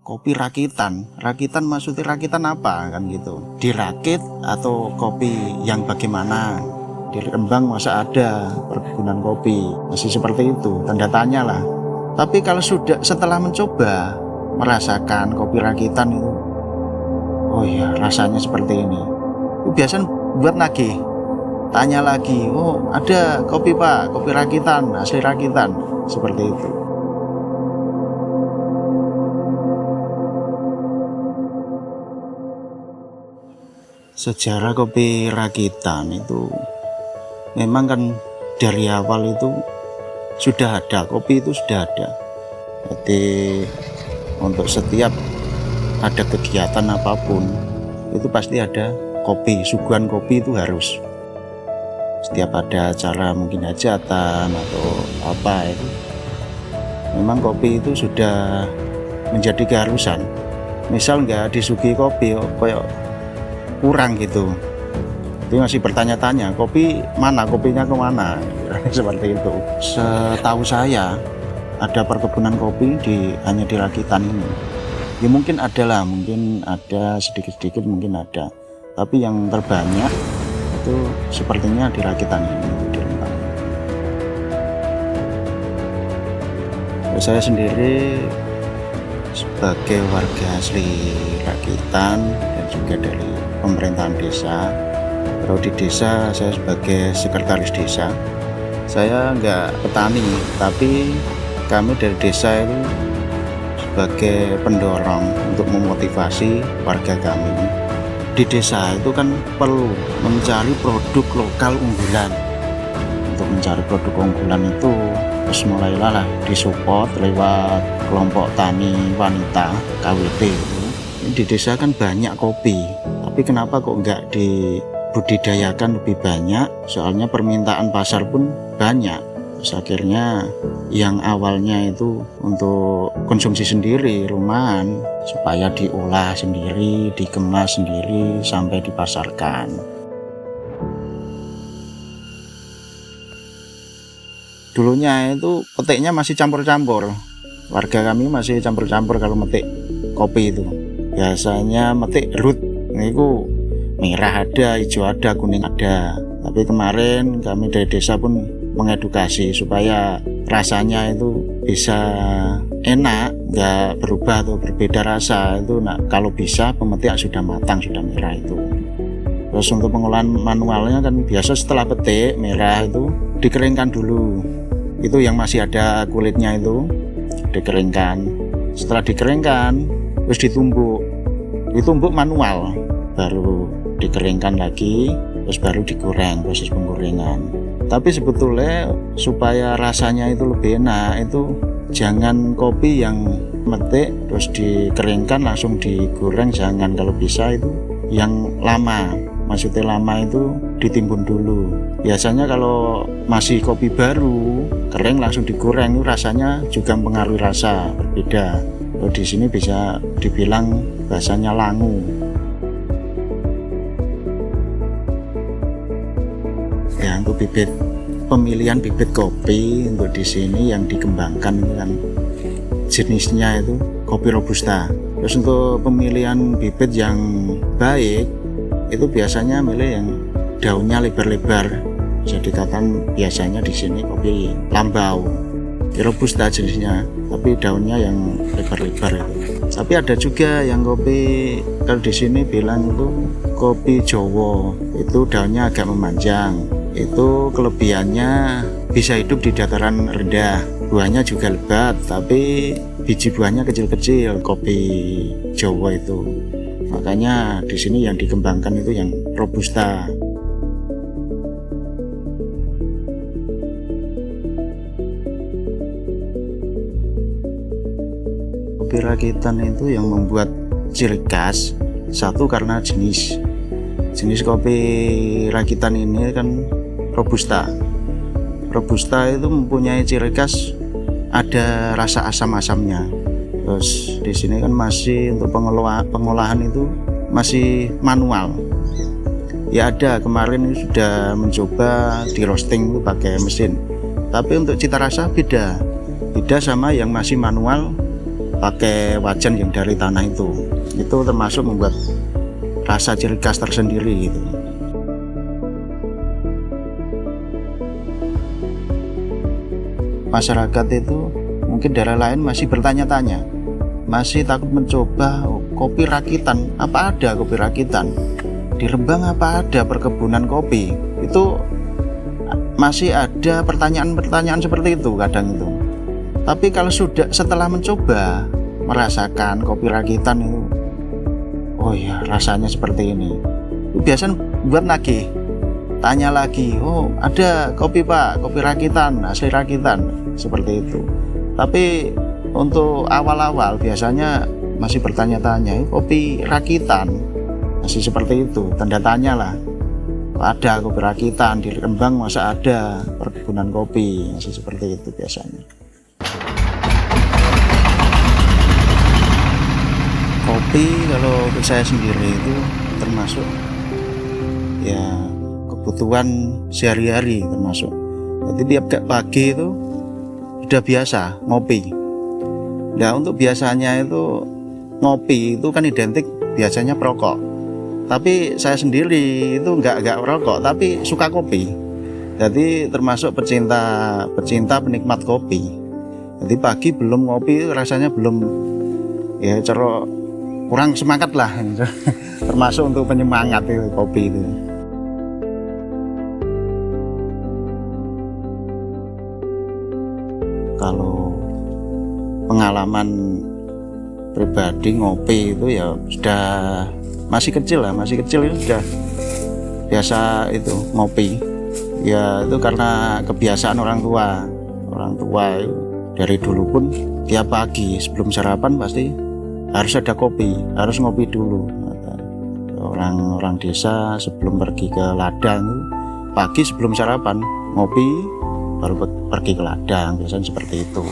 kopi rakitan. Rakitan maksudnya rakitan apa kan gitu? Dirakit atau kopi yang bagaimana? Di Rembang masa ada perkebunan kopi? Masih seperti itu, tanda tanya lah. Tapi kalau setelah mencoba merasakan kopi rakitan itu, oh iya rasanya seperti ini. Itu biasanya buat nagih. Tanya lagi, oh ada kopi pak, kopi rakitan, asli rakitan, seperti itu. Sejarah kopi rakitan itu memang kan dari awal itu sudah ada, kopi itu sudah ada. Jadi untuk setiap ada kegiatan apapun itu pasti ada kopi, suguhan kopi itu harus. Setiap ada acara mungkin hajatan atau apa itu, memang kopi itu sudah menjadi keharusan. Misal nggak disuguhi kopi, kayak kurang gitu, itu masih bertanya-tanya kopi mana, kopinya kemana, seperti itu. Setahu saya ada perkebunan kopi hanya di Rakitan ini. Ya mungkin ada lah, mungkin ada sedikit-sedikit, mungkin ada, tapi yang terbanyak itu sepertinya di Rakitan ini, di Rembang. Saya sendiri sebagai warga asli Rakitan dan juga dari pemerintahan desa. Kalau di desa saya sebagai sekretaris desa, saya nggak petani, tapi kami dari desa itu sebagai pendorong untuk memotivasi warga kami. Di desa itu kan perlu mencari produk lokal unggulan. Untuk mencari produk unggulan itu terus mulailah disupport lewat kelompok tani wanita KWT itu. Di desa kan banyak kopi, tapi kenapa kok nggak dibudidayakan lebih banyak? Soalnya permintaan pasar pun banyak. Terus akhirnya yang awalnya itu untuk konsumsi sendiri rumahan, supaya diolah sendiri, dikemas sendiri sampai dipasarkan. Dulunya itu petiknya masih campur-campur. Warga kami masih campur-campur kalau metik kopi itu. Biasanya metik root, itu merah ada, hijau ada, kuning ada. Tapi kemarin kami dari desa pun mengedukasi supaya rasanya itu bisa enak, nggak berubah atau berbeda rasa itu. Nah, kalau bisa pemetik sudah matang, sudah merah itu. Terus untuk pengolahan manualnya kan biasa setelah petik merah itu dikeringkan dulu. Itu yang masih ada kulitnya itu dikeringkan. Setelah dikeringkan terus ditumbuk manual, baru dikeringkan lagi, terus baru digoreng, proses penggorengan. Tapi sebetulnya supaya rasanya itu lebih enak, itu jangan kopi yang metik terus dikeringkan langsung digoreng, jangan. Kalau bisa itu yang lama, maksudnya lama itu ditimbun dulu. Biasanya kalau masih kopi baru kering langsung digoreng, itu rasanya juga mempengaruhi rasa, berbeda. Kalau di sini bisa dibilang bahasanya langu. Ya, untuk pemilihan bibit kopi untuk di sini yang dikembangkan itu kan jenisnya itu kopi robusta. Terus untuk pemilihan bibit yang baik itu biasanya milih yang daunnya lebar-lebar. Bisa dikatakan biasanya di sini kopi lambau, robusta jenisnya, tapi daunnya yang lebar-lebar itu. Tapi ada juga yang kopi, kalau di sini bilang itu kopi Jawa, itu daunnya agak memanjang. Itu kelebihannya bisa hidup di dataran rendah, buahnya juga lebat, tapi biji buahnya kecil-kecil. Kopi Jawa itu makanya di sini yang dikembangkan itu yang robusta. Kopi rakitan itu yang membuat ciri khas, satu karena jenis kopi rakitan ini kan robusta. Robusta itu mempunyai ciri khas ada rasa asam-asamnya. Terus di sini kan masih untuk pengolahan itu masih manual. Ya ada, kemarin ini sudah mencoba di roasting itu pakai mesin. Tapi untuk cita rasa beda sama yang masih manual pakai wajan yang dari tanah itu termasuk membuat rasa ciri khas tersendiri gitu. Masyarakat itu mungkin daerah lain masih bertanya-tanya, masih takut mencoba kopi rakitan. Apa ada kopi rakitan? Di Rembang apa ada perkebunan kopi? Itu masih ada pertanyaan-pertanyaan seperti itu kadang itu. Tapi kalau setelah mencoba merasakan kopi rakitan itu, oh ya rasanya seperti ini. Biasanya buat nagih, tanya lagi, oh ada kopi Pak, kopi rakitan, asli rakitan, seperti itu. Tapi untuk awal-awal biasanya masih bertanya-tanya, kopi rakitan, masih seperti itu, tanda tanya lah. Ada kopi rakitan di Rembang, masa ada perkebunan kopi, masih seperti itu biasanya. Kopi kalau untuk saya sendiri itu termasuk ya kebutuhan sehari-hari termasuk. Jadi tiap pagi itu sudah biasa ngopi. Nah untuk biasanya itu ngopi itu kan identik biasanya perokok. Tapi saya sendiri itu enggak merokok, tapi suka kopi. Jadi termasuk pecinta penikmat kopi. Jadi pagi belum ngopi rasanya belum ya kurang semangat lah. Termasuk untuk penyemangat itu kopi itu. Kalau pengalaman pribadi ngopi itu ya sudah masih kecil itu sudah biasa itu ngopi ya, itu karena kebiasaan orang tua itu dari dulu pun tiap pagi sebelum sarapan pasti harus ada kopi, harus ngopi dulu. Orang desa sebelum pergi ke ladang pagi sebelum sarapan ngopi baru pergi ke ladang, biasanya seperti itu.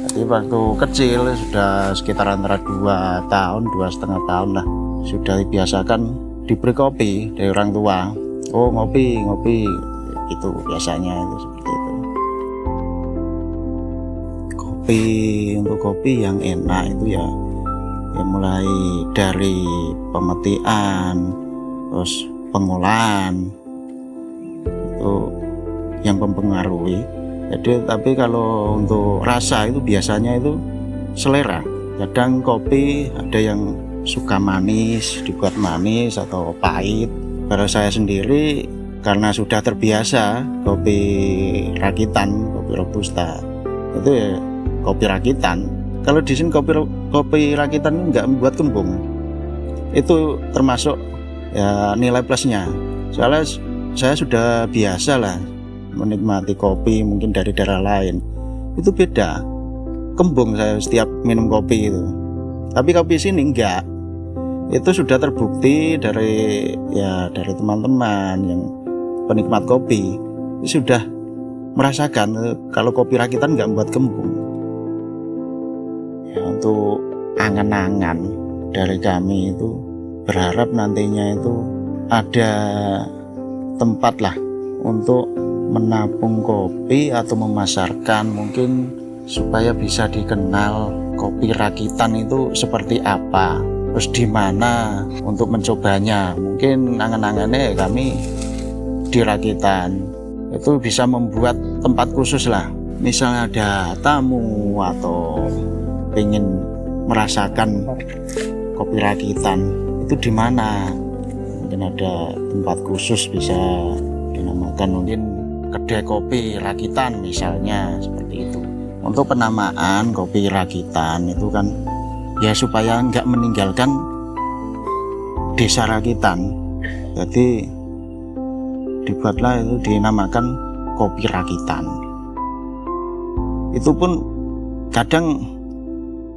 Jadi waktu kecil sudah sekitar antara 2 tahun, 2,5 tahun lah sudah dibiasakan diberi kopi dari orang tua. Oh ngopi itu biasanya itu seperti itu. Untuk kopi yang enak itu ya mulai dari pemetian, terus pengolahan itu yang mempengaruhi. Jadi tapi kalau untuk rasa itu biasanya itu selera. Kadang kopi ada yang suka manis, dibuat manis atau pahit. Kalau saya sendiri karena sudah terbiasa kopi rakitan, kopi robusta, itu ya kopi rakitan. Kalau di sini kopi rakitan nggak membuat kembung, itu termasuk ya nilai plusnya. Soalnya saya sudah biasa lah menikmati kopi mungkin dari daerah lain, itu beda kembung saya setiap minum kopi itu. Tapi kopi sini enggak. Itu sudah terbukti dari teman-teman yang penikmat kopi, sudah merasakan kalau kopi rakitan enggak membuat kembung. Ya, untuk angan-angan dari kami itu berharap nantinya itu ada tempat lah untuk menabung kopi atau memasarkan, mungkin supaya bisa dikenal kopi rakitan itu seperti apa, terus di mana untuk mencobanya. Mungkin angan-angannya kami di rakitan itu bisa membuat tempat khusus lah, misalnya ada tamu atau ingin merasakan kopi rakitan itu di mana, mungkin ada tempat khusus bisa dinamakan mungkin kedai kopi rakitan misalnya, seperti itu. Untuk penamaan kopi rakitan itu kan ya supaya nggak meninggalkan desa rakitan, jadi dibuatlah itu dinamakan kopi rakitan. Itu pun kadang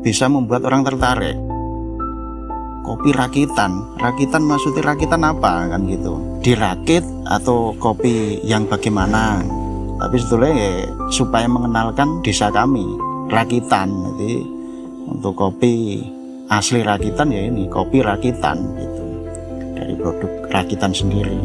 bisa membuat orang tertarik. Kopi rakitan maksudnya rakitan apa kan gitu, dirakit atau kopi yang bagaimana. Tapi sebetulnya ya, supaya mengenalkan desa kami rakitan. Jadi untuk kopi asli rakitan ya ini kopi rakitan gitu, dari produk rakitan sendiri.